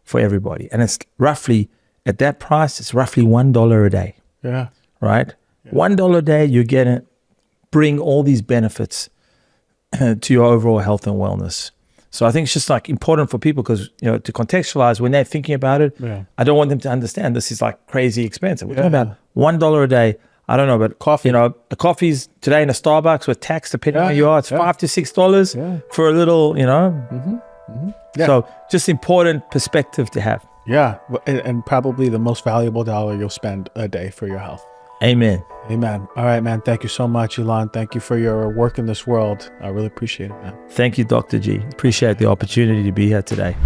for everybody. And it's roughly, at that price, it's roughly $1 a day. Yeah. Right? Yeah. $1 a day, you're going to bring all these benefits to your overall health and wellness. So I think it's just like important for people, because, you know, to contextualize when they're thinking about it, I don't want them to understand this is like crazy expensive. We're talking about $1 a day. I don't know, but coffee, you know, a coffee's today in a Starbucks with tax, depending on where you are, it's $5 to $6 for a little, you know. So just important perspective to have. Yeah. And probably the most valuable dollar you'll spend a day for your health. Amen. Amen. All right, man. Thank you so much, Ilan. Thank you for your work in this world. I really appreciate it, man. Thank you, Dr. G. Appreciate the opportunity to be here today.